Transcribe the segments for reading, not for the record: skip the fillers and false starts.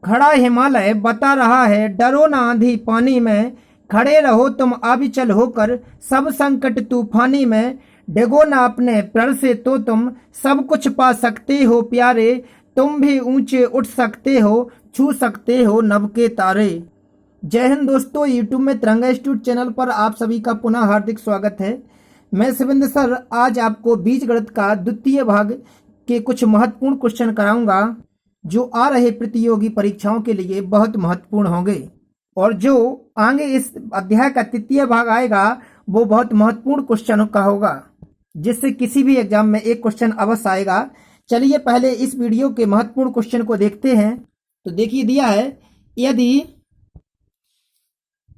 खड़ा हिमालय बता रहा है, डरो ना आंधी पानी में, खड़े रहो तुम अविचल होकर, सब संकट तूफानी में, डेगो ना अपने प्रण से तो तुम सब कुछ पा सकते हो प्यारे, तुम भी ऊंचे उठ सकते हो, छू सकते हो नभ के तारे। जय हिंद दोस्तों, यूट्यूब में तिरंगा इंस्टीट्यूट चैनल पर आप सभी का पुनः हार्दिक स्वागत है। मैं शिवेंद्र सर आज आपको बीजगणित का द्वितीय भाग के कुछ महत्वपूर्ण क्वेश्चन कराऊंगा जो आ रहे प्रतियोगी परीक्षाओं के लिए बहुत महत्वपूर्ण होंगे, और जो आगे इस अध्याय का तृतीय भाग आएगा वो बहुत महत्वपूर्ण क्वेश्चन का होगा, जिससे किसी भी एग्जाम में एक क्वेश्चन अवश्य आएगा। चलिए पहले इस वीडियो के महत्वपूर्ण क्वेश्चन को देखते हैं। तो देखिए दिया है, यदि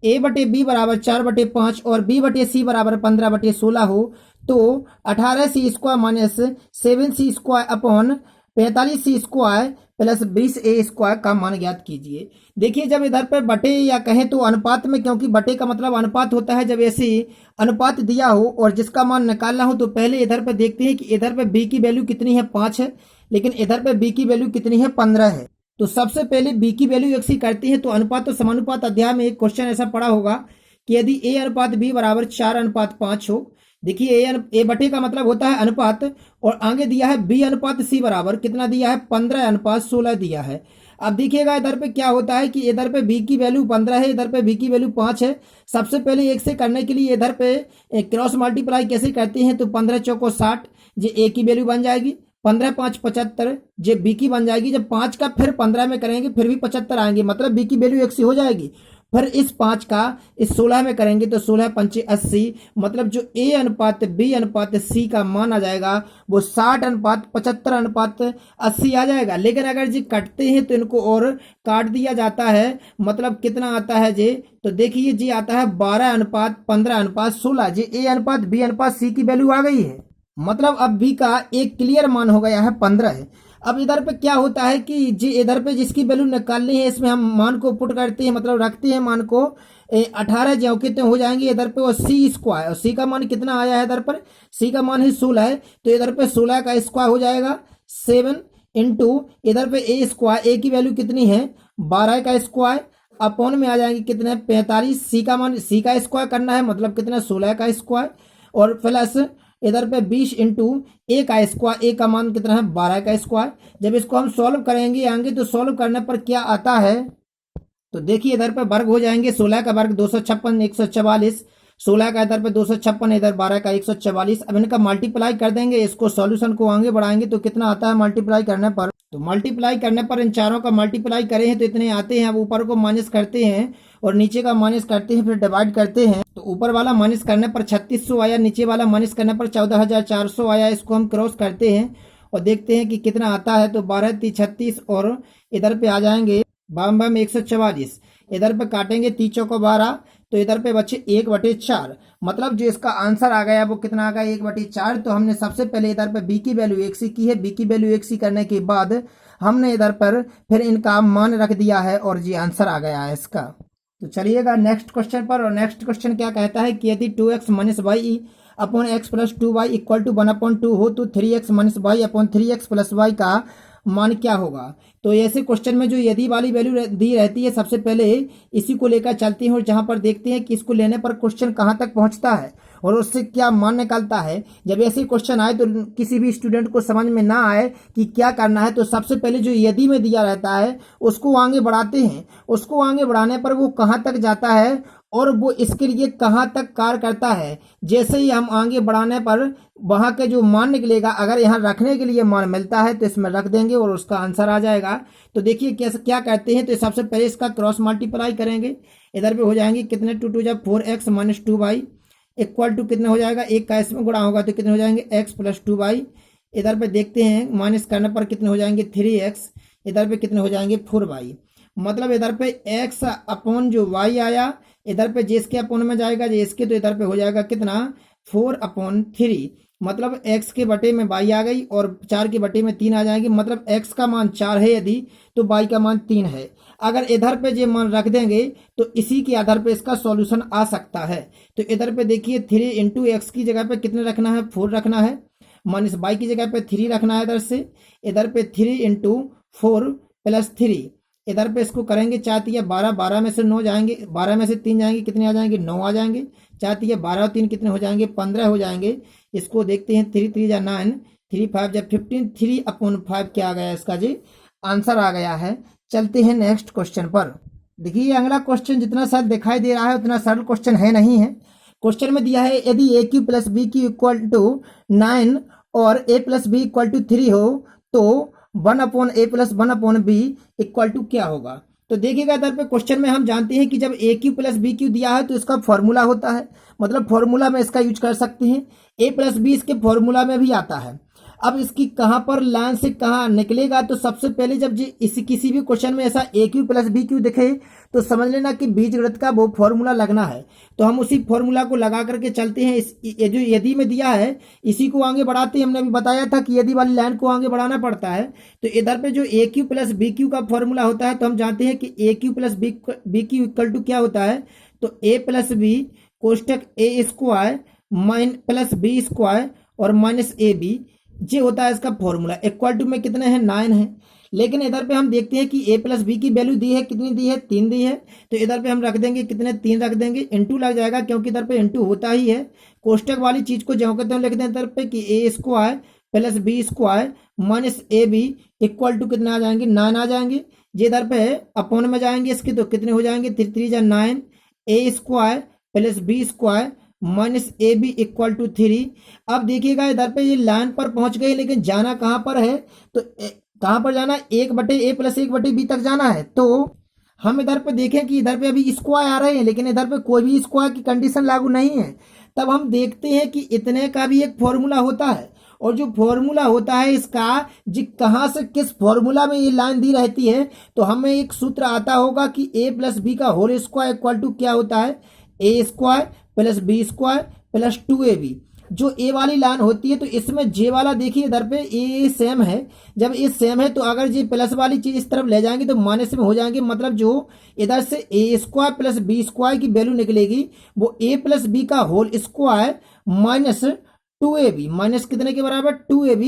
a/b बराबर 4/5 और b/c बराबर 15/16 हो तो 18c² minus 7c² upon 45c² plus 20a² का मान ज्ञात कीजिए। देखिए जब इधर पे बटे या कहें तो अनुपात में, क्योंकि बटे का मतलब अनुपात होता है, जब ऐसे अनुपात दिया हो और जिसका मान निकालना हो तो पहले इधर पे देखते हैं कि इधर पे b की वैल्यू कितनी है, 5 है, लेकिन इधर पे b की वैल्यू कितनी है, 15 है। तो सबसे पहले b की वैल्यू x ही करते हैं। तो अनुपात तो समानुपात अध्याय में एक क्वेश्चन ऐसा पड़ा होगा कि यदि a अनुपात b बराबर 4:5 हो, देखिए a बटे का मतलब होता है अनुपात, और आगे दिया है b अनुपात c बराबर कितना दिया है, 15:16 दिया है। अब देखिएगा इधर पे क्या होता है कि इधर पे b की वैल्यू 15 है, इधर पे b की वैल्यू 5 है। सबसे पहले एक से करने के लिए इधर पे क्रॉस मल्टीप्लाई कैसे करते हैं, तो 15 चौको 60, ये a की वैल्यू बन जाएगी, 15×5 75, जे बी की बन जाएगी। जब 5 का फिर 15 में करेंगे फिर भी 75 आएंगे, मतलब बी की वैल्यू 1 हो जाएगी। फिर इस 5 का इस 16 में करेंगे तो 16×5 80, मतलब जो a अनुपात b अनुपात c का मान आ जाएगा वो 60:75:80 आ जाएगा। लेकिन अगर जी कटते हैं तो इनको और काट दिया जाता है, मतलब कितना आता है जी, तो देखिए जी आता है 12:15:16। जी a अनुपात b अनुपात c की वैल्यू आ गई है, मतलब अब भी का एक क्लियर मान हो गया है 15 है। अब इधर पे क्या होता है कि जी इधर पे जिसकी वैल्यू निकालनी है इसमें हम मान को पुट करते हैं, मतलब रखते हैं मान को 18 जो कितने हो जाएंगे इधर पे, और c², और c का मान कितना आया है इधर पर, c का मान ही 16 है, तो इधर पे 16 का स्क्वायर हो जाएगा 7 इंटू इधर पे a² की वैल्यू कितनी है 12 का स्क्वायर, अपॉन में आ जाएंगे कितने 45, c का मान c का स्क्वायर करना है, मतलब कितना 16 का स्क्वायर, और प्लस इधर पे 20 इंटू a का स्क्वायर, a का मान कितना है 12 का स्क्वायर। जब इसको हम सॉल्व करेंगे आगे तो सॉल्व करने पर क्या आता है, तो देखिए इधर पे वर्ग हो जाएंगे, 16 का वर्ग 256, 144, 16 का इधर पे 256, इधर 12 का 144। अब इनका मल्टीप्लाई कर देंगे, इसको सॉल्यूशन को आगे बढ़ाएंगे तो कितना आता है मल्टीप्लाई करने पर, तो मल्टीप्लाई करने पर इन चारों का मल्टीप्लाई करें हैं तो इतने आते हैं। अब ऊपर को माइनस करते हैं और नीचे का माइनस करते हैं, फिर डिवाइड करते हैं, तो ऊपर वाला माइनस करने पर 3600 आया, नीचे वाला माइनस करने पर 14400 आया। इसको हम क्रॉस करते हैं और देखते हैं कि कितना आता है, तो 12×3 = 36, और इधर पे आ जाएंगे 12×144, इधर पे काटेंगे 3×4 तो इधर पे बचे 1/4, मतलब जो इसका आंसर आ गया वो कितना आ गया 1/4। तो हमने सबसे पहले इधर पे b की वैल्यू 1 की है, b की वैल्यू 1 करने के बाद हमने इधर पर फिर इनका मान रख दिया है और जी आंसर आ गया है इसका। तो चलिएगा नेक्स्ट क्वेश्चन पर, और नेक्स्ट क्वेश्चन क्या कहता है कि यदि 2x - y upon x + 2y = 1/2 हो तो 3x - y upon 3x + y का मान क्या होगा। तो ऐसे क्वेश्चन में जो यदि वाली वैल्यू दी रहती है, सबसे पहले इसी को लेकर चलते हैं और जहां पर देखते हैं कि इसको लेने पर क्वेश्चन कहां तक पहुंचता है और उससे क्या मान निकलता है। जब ऐसे क्वेश्चन आए तो किसी भी स्टूडेंट को समझ में ना आए कि क्या करना है, तो सबसे पहले जो यदि में दिया रहता है उसको आगे बढ़ाते हैं, उसको आगे बढ़ाने पर वो कहाँ तक जाता है और वो इसके लिए कहाँ तक कार्य करता है। जैसे ही हम आगे बढ़ाने पर वहां के जो मान निकलेगा, अगर यहाँ रखने के लिए मान मिलता है तो इसमें रख देंगे और उसका आंसर आ जाएगा। तो देखिए कैसे क्या कहते हैं, तो सबसे पहले इसका क्रॉस मल्टीप्लाई करेंगे, इधर पे हो जाएंगे कितने 2 2 4x - 2y इक्वल टू कितना हो जाएगा, एक का इसमें गुणा होगा तो कितने हो जाएंगे x + 2y। इधर पे देखते हैं माइनस करने पर कितने हो जाएंगे 3x, इधर पे कितने हो जाएंगे 4y, मतलब इधर पे x अपॉन जो y आया, इधर पे जिसके अपॉन में जाएगा जिसके, तो इधर पे हो जाएगा कितना 4/3, मतलब x के बटे में y आ गई और 4 के बटे में 3 आ जाएंगे, मतलब x का मान 4 है यदि तो y का मान 3 है। अगर इधर पे जो मान रख देंगे तो इसी के आधार पे इसका सॉल्यूशन आ सकता है। तो इधर पे देखिए 3 इंटू एक्स की जगह पे कितने रखना है 4 रखना है, माइनस y की जगह पे 3 रखना है इधर से, इधर पे 3 इंटू 4 + 3, इधर पे इसको करेंगे 4 12, 12 में से 9 जाएंगे, 12 में से 3 जाएंगे, कितने आ जाएंगे 9 आ जाएंगे। 4 12 3 कितने हो जाएंगे 15 हो जाएंगे। इसको देखते हैं 3 3 जा 9, 3 5 जा 15, 3/5 क्या आ गया इसका जी आंसर आ गया है। चलते हैं नेक्स्ट क्वेश्चन पर। देखिए अगला क्वेश्चन जितना सरल दिखाई दे रहा है उतना सरल क्वेश्चन है नहीं है। क्वेश्चन में दिया है यदि a cube plus b cube equal to 9 और a plus b equal to 3 हो तो 1/a plus 1/b equal to क्या होगा। तो देखिएगा इधर पे क्वेश्चन में हम जानते हैं कि जब ए क्यू प्लस बी क्यू दिया है तो इसका फॉर्मूला होता है, मतलब फॉर्मूला में इसका यूज कर सकते हैं। ए प्लस बी इसके फॉर्मूला में भी आता है। अब इसकी कहां पर लाइन से कहां निकलेगा, तो सबसे पहले जब इसी किसी भी क्वेश्चन में ऐसा ए क्यू प्लस बी क्यू दिखे तो समझ लेना कि बीजगणित का वो फॉर्मूला लगना है। तो हम उसी फॉर्मूला को लगा करके चलते हैं। ये जो यदि में दिया है इसी को आगे बढ़ाते हैं। हमने अभी बताया था कि यदि वाली लाइन को आगे बढ़ाना पड़ता है। तो इधर पे जो a cube plus b cube का फॉर्मूला होता है तो हम जानते हैं कि a cube plus b cube equal to क्या होता है, तो ए प्लस बी कोष्टक a square plus b square और माइनस ए बी, ये होता है इसका फॉर्मूला। इक्वल टू में कितने हैं 9 है। लेकिन इधर पे हम देखते हैं कि ए प्लस बी की वैल्यू दी है, कितनी दी है 3 दी है। तो इधर पे हम रख देंगे कितने 3 रख देंगे, इंटू लग जाएगा क्योंकि इधर पे इंटू होता ही है। कोष्टक वाली चीज को जो कहते हैं लिख दें इधर पे कि a square plus b square minus a b equal to कितने आ जाएंगे 9 आ जाएंगे। ये इधर पे अपॉन में जाएंगे इसके तो कितने हो जाएंगे 3 3 जा 9 a square plus b square minus a b equal to 3। अब देखिएगा इधर पे ये लाइन पर पहुंच गई, लेकिन जाना कहां पर है, तो कहां पर जाना 1/a प्लस 1/b तक जाना है। तो हम इधर पे देखें कि इधर पे अभी स्क्वायर आ रहे हैं लेकिन इधर पे कोई भी स्क्वायर की कंडीशन लागू नहीं है। तब हम देखते हैं कि इतने का भी एक फॉर्मूला होता है, और जो फॉर्मूला होता है इसका जी कहां से किस फॉर्मूला में ये लाइन दी रहती है, तो हमें एक सूत्र आता होगा कि a प्लस बी का होल स्क्वायर इक्वल टू क्या होता है a square plus b square plus 2ab। जो ए वाली लाइन होती है तो इसमें जे वाला देखिए इधर पे ए सेम है। जब ए सेम है तो अगर जे प्लस वाली चीज इस तरफ ले जाएंगे तो माइनस में हो जाएंगे, मतलब जो इधर से a square plus b square की वैल्यू निकलेगी वो ए प्लस बी का whole square minus 2ab, minus कितने के बराबर 2ab।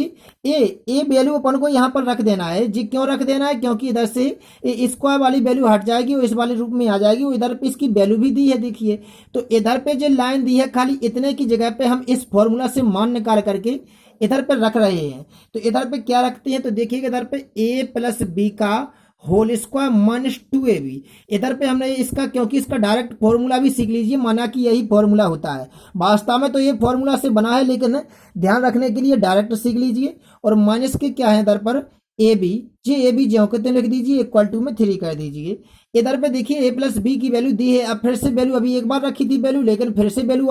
ए वैल्यू अपन को यहाँ पर रख देना है जी। क्यों रख देना है, क्योंकि इधर से ए स्क्वायर वाली वैल्यू हट जाएगी और इस वाले रूप में आ जाएगी। वो इधर पे इसकी वैल्यू भी दी है देखिए। तो इधर पे जो लाइन दी है खाली इतने की जगह पे हम इस फॉर्मूला से मान निकाल करके इधर पे रख रहे हैं। तो इधर पे क्या रखते हैं, तो देखिएगा इधर पे ए प्लस बी का होल स्क्वायर माइनस 2ab। इधर पे हमने इसका क्योंकि इसका डायरेक्ट फॉर्मूला भी सीख लीजिए, माना कि यही फॉर्मूला होता है। वास्तव में तो ये फॉर्मूला से बना है लेकिन ध्यान रखने के लिए डायरेक्ट सीख लीजिए। और माइनस के क्या है इधर पर A B, J A B जो कहते हैं लिख दीजिए इक्वल टू में 3 कर दीजिए। इधर पे देखिए ए प्लस बी की वैल्यू दी है। अब फिर से वैल्यू अभी एक बार रखी थी वैल्यू, लेकिन फिर से वैल्यू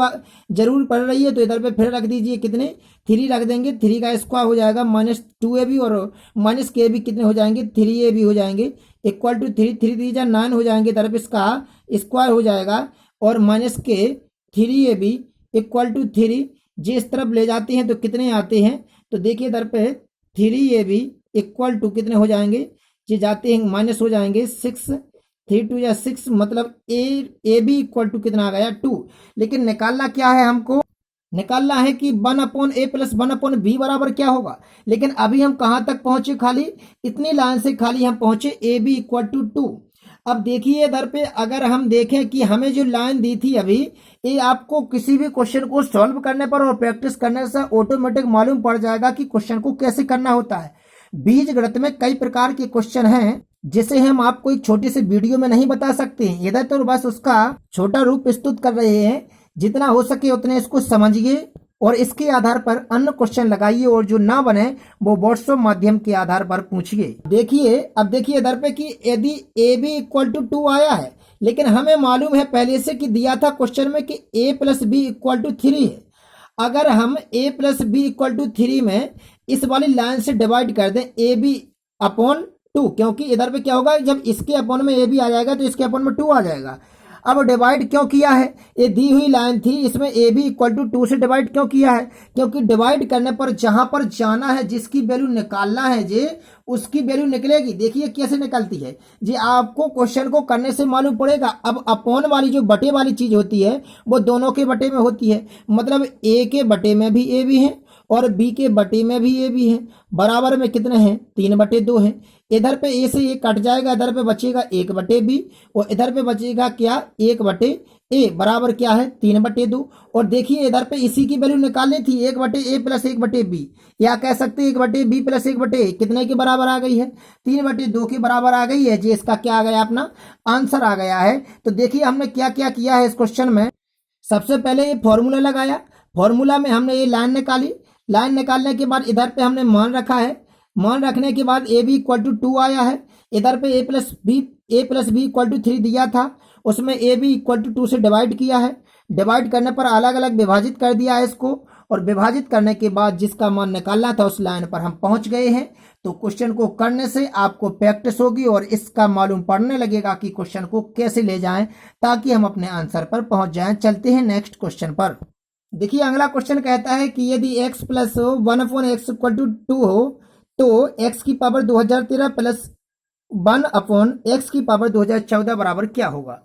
जरूर पड़ रही है तो इधर पे फिर रख दीजिए कितने 3 रख देंगे। 3 का स्क्वायर हो जाएगा माइनस 2ab और माइनस के बी कितने हो जाएंगे 3ab हो जाएंगे इक्वल टू 3 3 3 जा 9 हो जाएंगे। इधर पे इसका स्क्वायर हो जाएगा और माइनस के 3ab इक्वल टू 3 जे इस तरफ ले जाते हैं तो कितने आते हैं, तो देखिए इधर पे 3ab इक्वल टू कितने हो जाएंगे, ये जाते हैं माइनस हो जाएंगे 6 3 2 या 6, मतलब ए बी इक्वल टू कितना आ गया 2। लेकिन निकालना क्या है, हमको निकालना है कि 1/a प्लस 1/b बराबर क्या होगा। लेकिन अभी हम कहां तक पहुंचे, खाली इतनी लाइन से खाली हम पहुंचे ए बी इक्वल टू 2। अब देखिए इधर पे अगर हम देखें कि हमें जो लाइन दी थी अभी, ये आपको किसी भी क्वेश्चन को सॉल्व करने पर और प्रैक्टिस करने से ऑटोमेटिक मालूम पड़ जाएगा कि क्वेश्चन को कैसे करना होता है। बीजगणित में कई प्रकार के क्वेश्चन हैं जिसे हम आपको एक छोटी सी वीडियो में नहीं बता सकते हैं। इधर तो बस उसका छोटा रूप प्रस्तुत कर रहे हैं। जितना हो सके उतने इसको समझिए और इसके आधार पर अन्य क्वेश्चन लगाइए, और जो ना बने वो व्हाट्सएप माध्यम के आधार पर पूछिए। देखिए अब देखिए इधर पे कि यदि ए बी इक्वल टू 2 आया है, लेकिन हमें मालूम है पहले से कि दिया था क्वेश्चन में कि a plus b equal to 3 है। अगर हम a plus b equal to 3 में इस वाली लाइन से डिवाइड कर दें ए बी अपॉन 2, क्योंकि इधर पे क्या होगा जब इसके अपॉन में ए बी आ जाएगा तो इसके अपॉन में 2 आ जाएगा। अब डिवाइड क्यों किया है, ये दी हुई लाइन थी इसमें ए बी इक्वल टू 2 से डिवाइड क्यों किया है, क्योंकि डिवाइड करने पर जहां पर जाना है जिसकी वैल्यू निकालना है जे उसकी वैल्यू निकलेगी। देखिए कैसे निकलती है जी, आपको क्वेश्चन को करने से मालूम पड़ेगा। अब अपॉन वाली जो बटे वाली चीज होती है वो दोनों के बटे में होती है, मतलब ए के बटे में भी ए बी है और बी के बटे में भी ए बी है, बराबर में कितने हैं 3/2 हैं। इधर पे ए से ये कट जाएगा, इधर पे बचेगा 1/b और इधर पे बचेगा क्या 1/a, बराबर क्या है 3/2। और देखिए इधर पे इसी की वैल्यू निकालनी थी 1/a प्लस 1/b, या कह सकते हैं 1/b प्लस 1/a कितने के बराबर आ गई है 3/2 के बराबर आ गई है जी। इसका क्या आ गया अपना आंसर आ गया है। तो देखिए हमने क्या क्या किया है इस क्वेश्चन में। सबसे पहले ये फॉर्मूला लगाया, फॉर्मूला में हमने ये लाइन निकाली, लाइन निकालने के बाद इधर पे हमने मान रखा है, मान रखने के बाद ए बी इक्वल टू 2 आया है। इधर पे ए प्लस बी इक्वल टू 3 दिया था, उसमें ए बी इक्वल टू 2 से डिवाइड किया है, डिवाइड करने पर अलग अलग विभाजित कर दिया है इसको, और विभाजित करने के बाद जिसका मान निकालना था उस लाइन पर हम पहुंच गए हैं। तो क्वेश्चन को करने से आपको प्रैक्टिस होगी और इसका मालूम पड़ने लगेगा कि क्वेश्चन को कैसे ले जाएं ताकि हम अपने आंसर पर पहुंच जाएं। चलते हैं नेक्स्ट क्वेश्चन पर। देखिए अगला क्वेश्चन कहता है कि यदि x plus 1/x equal to 2 हो तो x की पावर 2013 प्लस 1/x की पावर 2014 बराबर क्या होगा।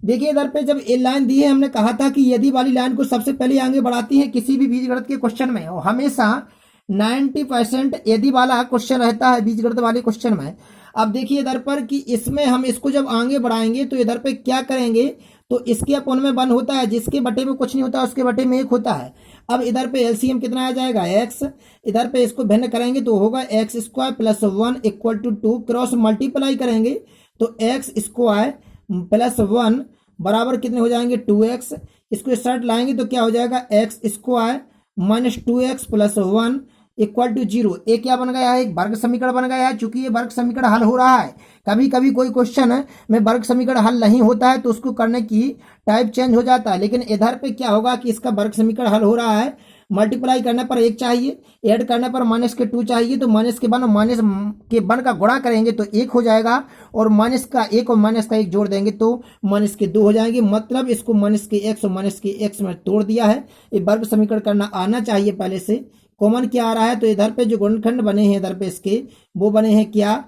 देखिए इधर पे जब ये लाइन दी है, हमने कहा था कि यदि वाली लाइन को सबसे पहले आगे बढ़ाती है किसी भी बीजगणित के क्वेश्चन में, और हमेशा 90% यदि वाला क्वेश्चन रहता है बीजगणित वाले क्वेश्चन में। अब देखिए इधर पर कि इसमें हम इसको जब आगे बढ़ाएंगे तो इधर पे क्या करेंगे, तो इसके अपॉन में 1 होता है, जिसके बटे में कुछ नहीं होता उसके बटे में 1 होता है। अब इधर पे एलसीएम कितना आ जाएगा x, इधर पे इसको भिन्न करेंगे तो होगा x square plus 1 equal to 2, cross multiply करेंगे तो x स्क्वायर प्लस 1 बराबर कितने हो जाएंगे 2x, इसको शर्ट लाएंगे तो क्या हो जाएगा x square minus 2x plus 1 equal to 0। ये क्या बन गया है, एक वर्ग समीकरण बन गया है। चूंकि ये वर्ग समीकरण हल हो रहा है, कभी कभी कोई क्वेश्चन में वर्ग समीकरण हल नहीं होता है तो उसको करने की टाइप चेंज हो जाता है, लेकिन इधर पे क्या होगा कि इसका वर्ग समीकरण हल हो रहा है। मल्टीप्लाई करने पर 1 चाहिए, ऐड करने पर माइनस के 2 चाहिए, तो माइनस के 1 और माइनस के 1 का गुणा करेंगे तो 1 हो जाएगा, और माइनस का 1 और माइनस का 1 जोड़ देंगे तो माइनस के 2 हो जाएंगे। मतलब इसको माइनस के x और माइनस के x में तोड़ दिया है। ये वर्ग समीकरण करना आना चाहिए पहले से। कॉमन क्या आ रहा है, तो इधर पे जो गुणनखंड बने हैं इधर पे इसके वो बने हैं क्या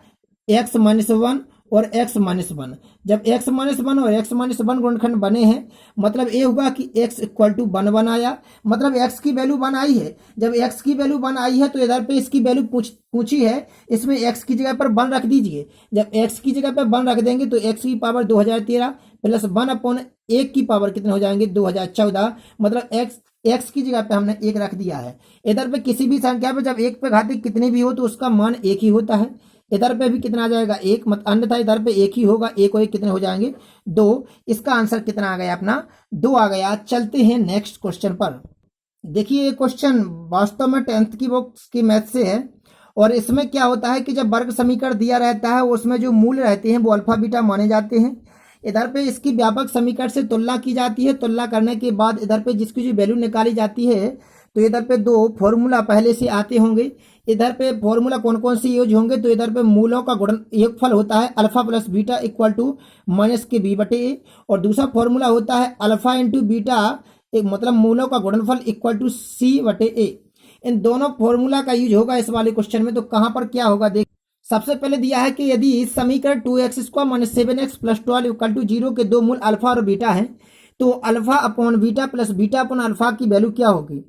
x माइनस 1 और x माइनस 1। जब x माइनस 1 और x माइनस 1 गुणनखंड बने हैं मतलब ये होगा कि x इक्वल टू 1 बनाया, मतलब x की वैल्यू 1 आई है। जब x की वैल्यू 1 आई है तो इधर पे इसकी वैल्यू पूछी है, इसमें x की जगह पर 1 रख दीजिए। जब x की जगह पर 1 रख देंगे तो x की पावर 2013 प्लस 1/1 की पावर कितने हो जाएंगे 2014। मतलब x की जगह पे हमने 1 रख दिया है। इधर पे किसी भी संख्या पे जब 1 पे घातिक कितनी भी हो तो उसका मान 1 ही होता है। इधर पे भी कितना आ जाएगा 1, अन्यथा इधर पे 1 ही होगा। 1 और 1 कितने हो जाएंगे 2। इसका आंसर कितना आ गया अपना 2 आ गया। चलते हैं नेक्स्ट क्वेश्चन पर। देखिए ये क्वेश्चन वास्तव में 10th की बुक्स की मैथ से है, और इसमें क्या होता है कि जब वर्ग समीकरण दिया रहता है उसमें जो मूल रहते हैं वो अल्फा बीटा माने जाते हैं। इधर पे इसकी व्यापक समीकरण से तुलना की जाती है, तुलना करने के बाद इधर पे जिसकी जो वैल्यू निकाली जाती है तो इधर पे 2 फॉर्मूला पहले से आते होंगे। इधर पे फॉर्मूला कौन कौन से यूज होंगे, तो इधर पे मूलों का गुणन योगफल होता है alpha plus beta equal to minus के बी बटे ए, और दूसरा फॉर्मूला होता है अल्फा इंटू बीटा एक मतलब मूलों का गुणनफल इक्वल टू सी बटे ए। इन दोनों फॉर्मूला का यूज होगा इस वाले क्वेश्चन में। तो कहां पर क्या होगा देख, सबसे पहले दिया है कि यदि समीकरण 2x square minus 7x plus 12 equal to 0 के दो मूल अल्फा और बीटा है, तो alpha upon beta plus beta upon alpha की वैल्यू क्या होगी।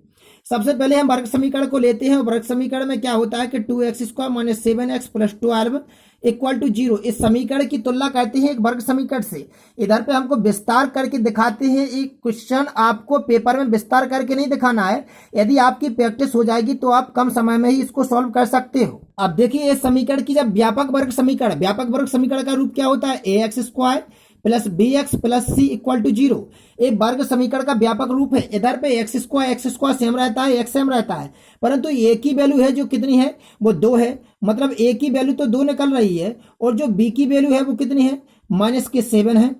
सबसे पहले हम वर्ग समीकरण को लेते हैं। वर्ग समीकरण में क्या होता है कि 2x square minus 7x plus 12 equal to 0। इस समीकरण की तुलना करते हैं एक वर्ग समीकरण से। इधर पे हमको विस्तार करके दिखाते हैं। एक क्वेश्चन आपको पेपर में विस्तार करके नहीं दिखाना है, यदि आपकी प्रैक्टिस हो जाएगी तो आप कम समय में ही इसको सॉल्व कर सकते हो। अब देखिए इस समीकरण की जब व्यापक वर्ग समीकरण का रूप क्या होता है ax square plus b x plus c equal to 0। एक वर्ग समीकरण का व्यापक रूप है। इधर पे एक्स स्क्वायर सेम रहता है, एक्स सेम रहता है, परंतु ए की वैल्यू है जो कितनी है वो 2 है। मतलब ए की वैल्यू तो 2 निकल रही है, और जो बी की वैल्यू है वो कितनी है माइनस के 7 है,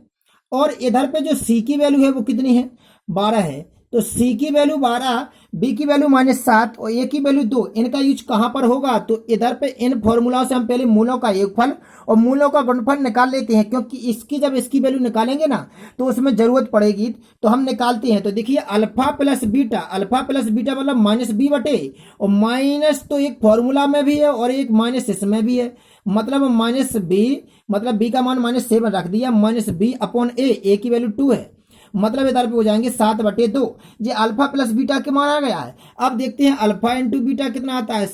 और इधर पे जो सी की वैल्यू है वो कितनी है 12 है। तो सी की वैल्यू 12, बी की वैल्यू -7 और ए की वैल्यू 2। इनका यूज कहां पर होगा, तो इधर पे इन फॉर्मूला से हम पहले मूलों का योगफल और मूलों का गुणनफल निकाल लेते हैं, क्योंकि जब इसकी वैल्यू निकालेंगे ना तो उसमें जरूरत पड़ेगी, तो हम निकालते हैं। तो देखिए अल्फा प्लस बीटा मतलब माइनस बी बटे, और माइनस तो एक फॉर्मूला में भी है और एक माइनस इसमें भी है। मतलब माइनस बी मतलब बी का मान -7 रख दिया, माइनस बी अपॉन ए की वैल्यू 2 है। मतलब इधर पे हो जाएंगे 7/2। ये अल्फा प्लस बीटा के मान आ गया है। अब देखते हैं अल्फा इंटू बीटा कितना आता है,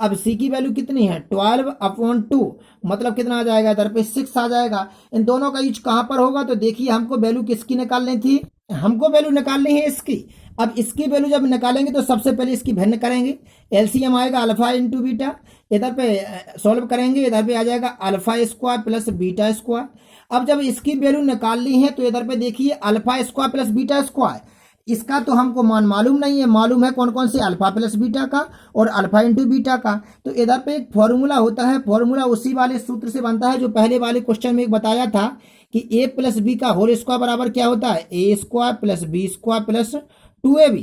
अब सी की वैल्यू कितनी है 12/2, मतलब कितना आ जाएगा इधर पे 6 आ जाएगा। इन दोनों का यूज कहाँ पर होगा, तो देखिए हमको वैल्यू किसकी निकालनी थी, हमको वैल्यू निकालनी है इसकी। अब इसकी वैल्यू जब निकालेंगे तो सबसे पहले इसकी भिन्न करेंगे, एलसीएम आएगा अल्फा इंटू बीटा, इधर पे सॉल्व करेंगे, इधर पे आ जाएगा alpha square plus beta square. अब जब इसकी वैल्यू निकालनी है तो इधर पे देखिए alpha square plus beta square, इसका तो हमको मान मालूम नहीं है, मालूम है कौन कौन से अल्फा प्लस बीटा का और अल्फा इंटू बीटा का। तो इधर पे एक फॉर्मूला होता है, फॉर्मूला उसी वाले सूत्र से बनता है जो पहले वाले क्वेश्चन में एक बताया था कि ए प्लस बी का होल स्क्वायर बराबर क्या होता है, a square plus b square plus 2ab।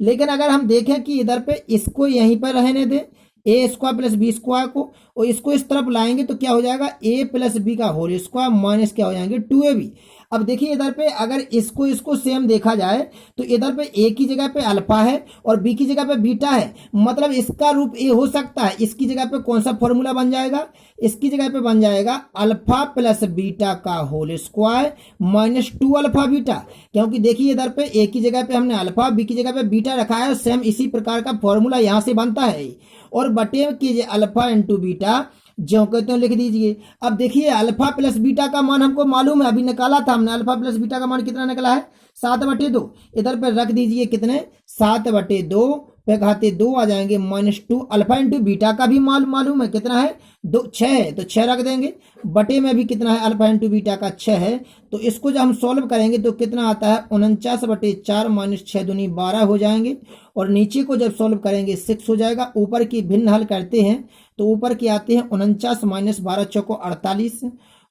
लेकिन अगर हम देखें कि इधर पे इसको यहीं पर रहने दें, ए स्क्वायर प्लस बी स्क्वायर को, और इसको इस तरफ लाएंगे तो क्या हो जाएगा, ए प्लस बी का होल स्क्वायर माइनस क्या हो जाएंगे 2ab। अब देखिए इधर पे अगर इसको सेम देखा जाए तो इधर पे ए की जगह पे अल्फा है और बी की जगह पे बीटा है, मतलब इसका रूप ए हो सकता है। इसकी जगह पे कौन सा फॉर्मूला बन जाएगा, इसकी जगह पे बन जाएगा अल्फा प्लस बीटा का whole square minus 2 alpha beta, क्योंकि देखिए इधर पे ए की जगह पे हमने अल्फा, बी की जगह पे बीटा रखा है, सेम इसी प्रकार का फॉर्मूला यहाँ से बनता है। और बटे कीजिए अल्फा इंटू बीटा, जो कहते हैं लिख दीजिए। अब देखिए अल्फा प्लस बीटा का मान हमको मालूम है, अभी निकाला था हमने, अल्फा प्लस बीटा का मान कितना निकला है 7/2। इधर पे रख दीजिए कितने 7/2 पे घाते 2 आ जाएंगे -2। अल्फा इंटू बीटा का भी मालूम है कितना है 6 है, तो 6 रख देंगे। बटे में भी कितना है अल्फा इंटू बीटा का 6 है, तो इसको जब हम सॉल्व करेंगे तो कितना आता है 49/4 माइनस 6 दूनी 12 हो जाएंगे। और नीचे को जब सॉल्व करेंगे 6 हो जाएगा। ऊपर की भिन्न हल करते हैं तो ऊपर की आते हैं 49 माइनस 12 चौको 48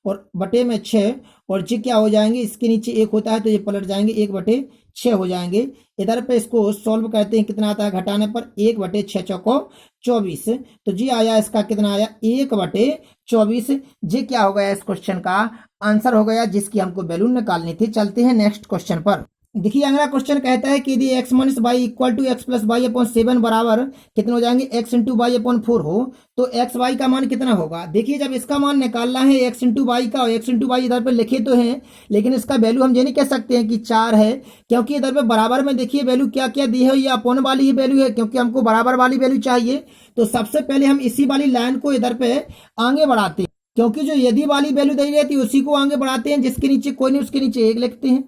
और बटे में 6, और जी क्या हो जाएंगे, इसके नीचे 1 होता है तो ये पलट जाएंगे 1/6 हो जाएंगे। इधर पे इसको सॉल्व करते हैं, कितना आता है घटाने पर 1/6 चौको 24, तो जी आया इसका कितना आया 1/24। जी क्या हो गया इस क्वेश्चन का आंसर हो गया, जिसकी हमको वैल्यू निकालनी थी। चलते हैं नेक्स्ट क्वेश्चन पर। देखिए अगला क्वेश्चन कहता है कि यदि x minus y equal to x plus y upon 7 बराबर कितने हो जाएंगे x इंटू वाई अपॉन 4 हो तो एक्स वाई का मान कितना होगा। देखिए जब इसका मान निकालना है x इंटू वाई का, और x इंटू वाई इधर पे लिखे तो हैं, लेकिन इसका वैल्यू हम ये नहीं कह सकते हैं कि 4 है, क्योंकि इधर पे बराबर में देखिए वैल्यू क्या क्या दी है, ये अपोन वाली ही वैल्यू है, क्योंकि हमको बराबर वाली वैल्यू चाहिए। तो सबसे पहले हम इसी वाली लाइन को इधर पे आगे बढ़ाते हैं, क्योंकि जो यदि वाली वैल्यू दी रहती है उसी को आगे बढ़ाते हैं, जिसके नीचे कोई नहीं उसके नीचे 1 लिखते हैं।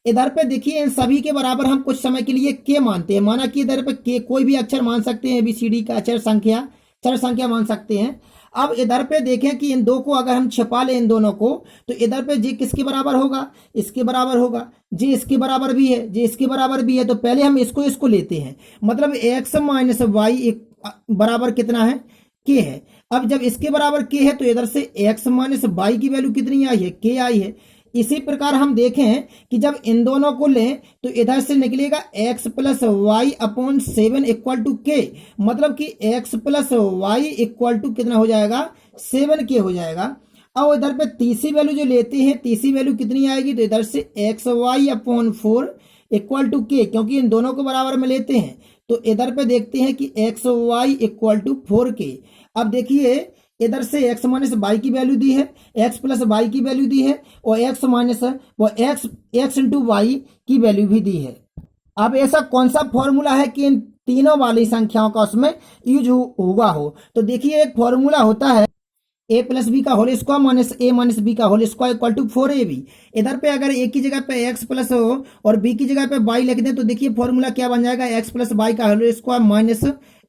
इधर पे देखिए इन सभी के बराबर हम कुछ समय के लिए के मानते हैं, माना कि इधर पे के कोई भी अक्षर मान सकते हैं, ABCD का अक्षर संख्या चर संख्या मान सकते हैं। अब इधर पे देखें कि इन दो को अगर हम छिपा लें इन दोनों को, तो इधर पे जी किसके बराबर होगा, इसके बराबर होगा, जी इसके बराबर भी है, जी इसके बराबर भी है। तो पहले हम इसको लेते हैं, मतलब x माइनस वाई बराबर कितना है के है। अब जब इसके बराबर के है तो इधर से x माइनस वाई की वैल्यू कितनी आई है, के आई है। इसी प्रकार हम देखें कि जब इन दोनों को लें तो इधर से निकलेगा x plus y upon 7 equal to के, मतलब कि x plus y equal to कितना हो जाएगा 7 के हो जाएगा। और इधर पे तीसरी वैल्यू जो लेते हैं, तीसरी वैल्यू कितनी आएगी, तो इधर से x y upon 4 equal to के, क्योंकि इन दोनों को बराबर में लेते हैं। तो इधर पे देखते हैं कि एक्स वाई इक्वल टू 4 के। अब देखिए इधर से x माइनस वाई की वैल्यू दी है, x प्लस वाई की वैल्यू दी है, और x माइनस वो x इंटू वाई की वैल्यू भी दी है। अब ऐसा कौन सा फॉर्मूला है कि इन तीनों वाली संख्याओं का उसमें यूज हुआ हो। तो देखिए एक फॉर्मूला होता है a प्लस बी का whole square minus a minus b का whole square equal to 4ab। इधर पे अगर a की जगह पे x प्लस और b की जगह पे y लिख दें तो देखिए फॉर्मूला क्या बन जाएगा, x प्लस वाई का whole square minus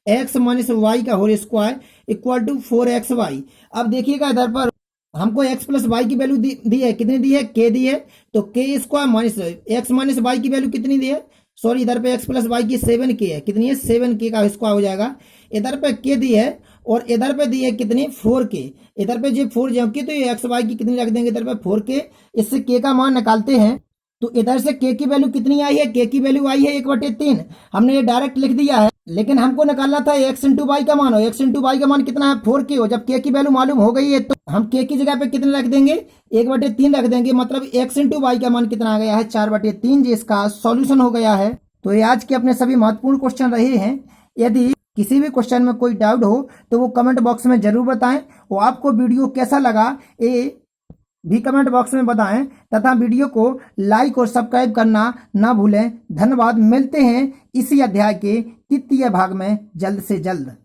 x minus y का whole square equal to 4xy। अब देखिएगा इधर पर हमको x प्लस वाई की वैल्यू दी है, कितनी दी है, k दी है, तो k square minus x minus y की वैल्यू कितनी दी है, सॉरी इधर पे x प्लस वाई की 7k है, कितनी है 7k का स्क्वायर हो जाएगा। इधर पे k दी है और इधर पे दी है कितनी 4k, इधर पे जो 4 जो की तो ये एक्स वाई की कितनी रख देंगे इधर पे 4k। इससे k का मान निकालते हैं तो इधर से k की वैल्यू कितनी आई है, k की वैल्यू आई है 1/3, हमने ये डायरेक्ट लिख दिया है। लेकिन हमको निकालना था x इंटू वाई का मान, और x इंटू वाई का मान कितना है 4k हो। जब k की वैल्यू मालूम हो गई है तो हम k की जगह पे कितने रख देंगे 1/3 रख देंगे, मतलब x इंटू वाई का मान कितना आ गया है 4/3, जिसका सॉल्यूशन हो गया है। तो ये आज के अपने सभी महत्वपूर्ण क्वेश्चन रहे हैं। यदि किसी भी क्वेश्चन में कोई डाउट हो तो वो कमेंट बॉक्स में जरूर बताएं, और आपको वीडियो कैसा लगा ये भी कमेंट बॉक्स में बताएं तथा वीडियो को लाइक और सब्सक्राइब करना ना भूलें। धन्यवाद। मिलते हैं इसी अध्याय के तृतीय भाग में जल्द से जल्द।